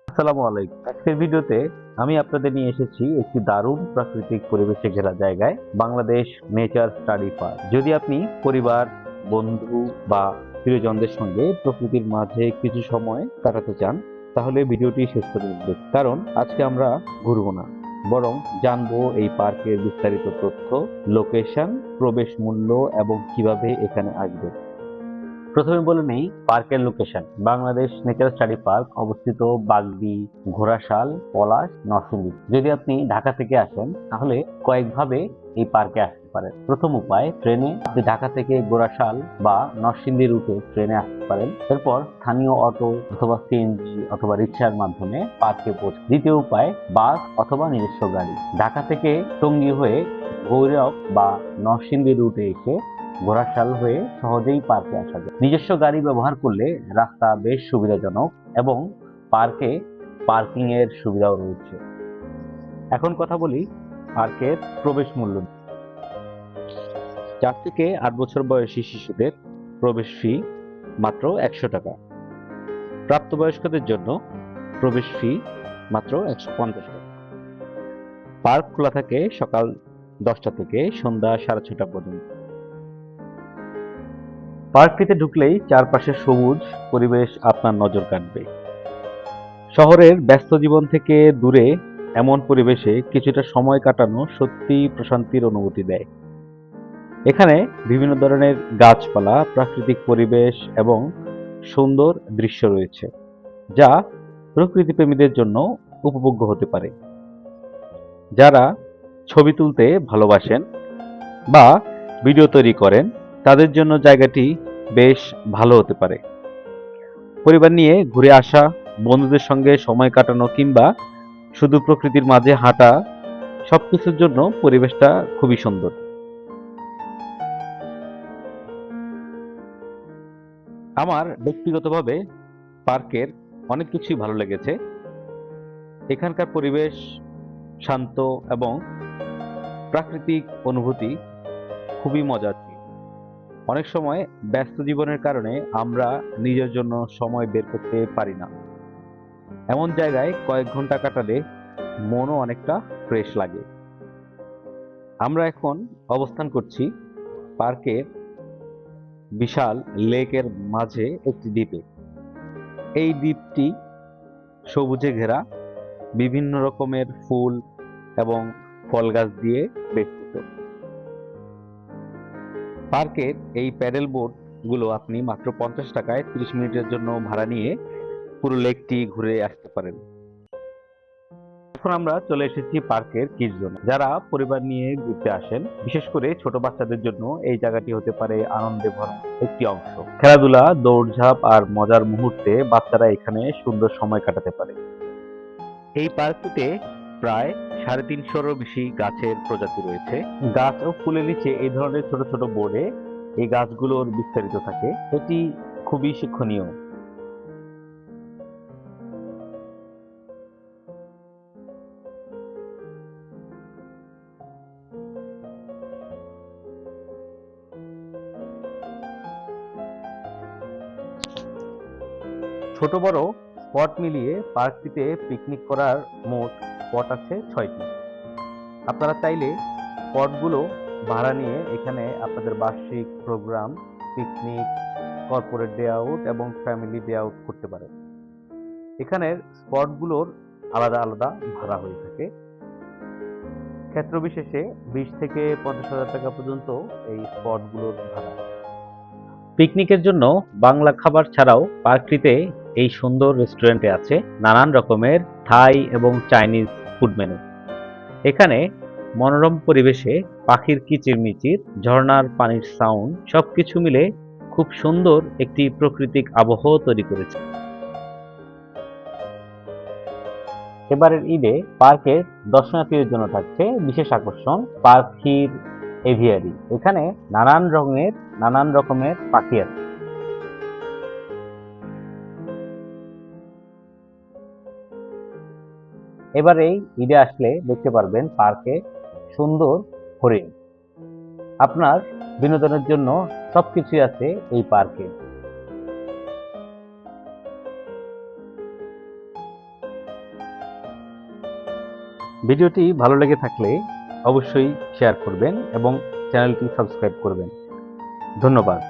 আসসালামু আলাইকুম। আজকের ভিডিওতে আমি আপনাদের নিয়ে এসেছি একটি দারুণ প্রাকৃতিক পরিবেশে ঘেরা জায়গায়, বাংলাদেশ নেচার স্টাডি পার্ক। যদি আপনি পরিবার, বন্ধু বা প্রিয়জনদের সঙ্গে প্রকৃতির মাঝে কিছু সময় কাটাতে চান, তাহলে ভিডিওটি শেষ করে দেখবেন। কারণ আজকে আমরা ঘুরবো না, বরং জানবো এই পার্কের বিস্তারিত তথ্য, লোকেশন, প্রবেশ মূল্য এবং কিভাবে এখানে আসবেন। প্রথমে বলে নেই পার্কের location. Bangladesh nature study park অবস্থিত বাগদি, ঘোড়াশাল, পলাশ, নরসিংদী। যদি আপনি ঢাকা থেকে আসেন তাহলে কয়েকভাবে এই পার্কে আসতে পারেন। প্রথম উপায়, ট্রেনে। আপনি ঢাকা থেকে ঘোড়াশাল বা নরসিংদী রুটে ট্রেনে আসতে পারেন। এরপর স্থানীয় অটো অথবা সিএনজি অথবা রিক্সার মাধ্যমে পার্কে পৌঁছে। দ্বিতীয় উপায়, বাস অথবা নিজস্ব গাড়ি। ঢাকা থেকে টঙ্গী হয়ে ভৈরব বা নরসিংদী রুটে এসে ঘোড়াশাল হয়ে সহজেই পার্কে আসা যায়। নিজস্ব গাড়ি ব্যবহার করলে রাস্তা বেশ সুবিধাজনক এবং পার্কে পার্কিং এর সুবিধাও রয়েছে। এখন কথা বলি পার্কের প্রবেশ মূল্য। 4 থেকে 8 বছর বয়সী শিশুদের প্রবেশ ফি মাত্র 100 টাকা। প্রাপ্তবয়স্কদের জন্য প্রবেশ ফি মাত্র 150 টাকা। পার্ক খোলা থাকে সকাল 10টা থেকে সন্ধ্যা 6:30 পর্যন্ত। পার্কটিতে ঢুকলেই চারপাশে সবুজ পরিবেশ আপনার নজর কাটবে। শহরের ব্যস্ত জীবন থেকে দূরে এমন পরিবেশে কিছুটা সময় কাটানো সত্যিই প্রশান্তির অনুভূতি দেয়। এখানে বিভিন্ন ধরনের গাছপালা, প্রাকৃতিক পরিবেশ এবং সুন্দর দৃশ্য রয়েছে, যা প্রকৃতিপ্রেমীদের জন্য উপভোগ্য হতে পারে। যারা ছবি তুলতে ভালোবাসেন বা ভিডিও তৈরি করেন, তাদের জন্য জায়গাটি বেশ ভালো হতে পারে। পরিবার নিয়ে ঘুরে আসা, বন্ধুদের সঙ্গে সময় কাটানো কিংবা শুধু প্রকৃতির মাঝে হাঁটা, সবকিছুর জন্য পরিবেশটা খুবই সুন্দর। আমার ব্যক্তিগতভাবে পার্কের অনেক কিছুই ভালো লেগেছে। এখানকার পরিবেশ শান্ত এবং প্রাকৃতিক অনুভূতি খুবই মজার ছিল। অনেক সময় ব্যস্ত জীবনের কারণে আমরা নিজের জন্য সময় বের করতে পারি না। এমন জায়গায় কয়েক ঘন্টা কাটালে মনও অনেকটা ফ্রেশ লাগে। আমরা এখন অবস্থান করছি পার্কের বিশাল লেকের মাঝে একটি দ্বীপে। এই দ্বীপটি সবুজে ঘেরা, বিভিন্ন রকমের ফুল এবং ফল গাছ দিয়ে বেষ্টিত। পার্কের এই প্যাডেল বোট গুলো আপনি মাত্র 50 টাকায় 30 মিনিটের জন্য ভাড়া নিয়ে পুরো লেকটি ঘুরে আসতে পারেন। এখন আমরা চলে এসেছি পার্কের কিডস জোনে। যারা পরিবার নিয়ে ঘুরতে আসেন, বিশেষ করে ছোট বাচ্চাদের জন্য এই জায়গাটি হতে পারে আনন্দে ভরা একটি অংশ। খেলাধুলা, দৌড়ঝাঁপ আর মজার মুহূর্তে বাচ্চারা এখানে সুন্দর সময় কাটাতে পারে। এই পার্কটিতে প্রায় 350-এরও বেশি গাছের প্রজাতি রয়েছে। গাছ ও ফুলের নিচে এই ধরনের ছোট ছোট বোর্ডে এই গাছগুলোর বিস্তারিত থাকে। এটি খুবই শিক্ষণীয়। ছোট বড় স্পট মিলিয়ে পার্কটিতে পিকনিক করার মোট স্পট আছে 6টি। আপনারা চাইলে স্পটগুলো ভাড়া নিয়ে এখানে আপনাদের বার্ষিক programme, picnic, corporate day out এবং ফ্যামিলি ডে আউট করতে পারেন। এখানের স্পটগুলোর আলাদা আলাদা ভাড়া হয়ে থাকে। ক্ষেত্র বিশেষে 20 থেকে 50,000 টাকা পর্যন্ত এই স্পটগুলোর ভাড়া। পিকনিকের জন্য বাংলা খাবার ছাড়াও পার্কটিতে এই সুন্দর রেস্টুরেন্টে আছে নানান রকমের থাই এবং চাইনিজ ফুড মেনু। এখানে মনোরম পরিবেশে পাখির কিচিরমিচির, ঝর্ণার পানির সাউন্ড সবকিছু মিলে খুব সুন্দর একটি প্রাকৃতিক আবহ তৈরি করেছে। এবারের ঈদে পার্কের দর্শনার্থীদের জন্য থাকছে বিশেষ আকর্ষণ পাখির এভিয়ারি। এখানে নানান রকমের পাখি আছে। এবার এই ঈদে আসলে দেখতে পারবেন পার্কে সুন্দর হরিণ। আপনার বিনোদনের জন্য সবকিছুই আছে এই পার্কে। ভিডিওটি ভালো লেগে থাকলে অবশ্যই শেয়ার করবেন এবং চ্যানেলটি সাবস্ক্রাইব করবেন। ধন্যবাদ।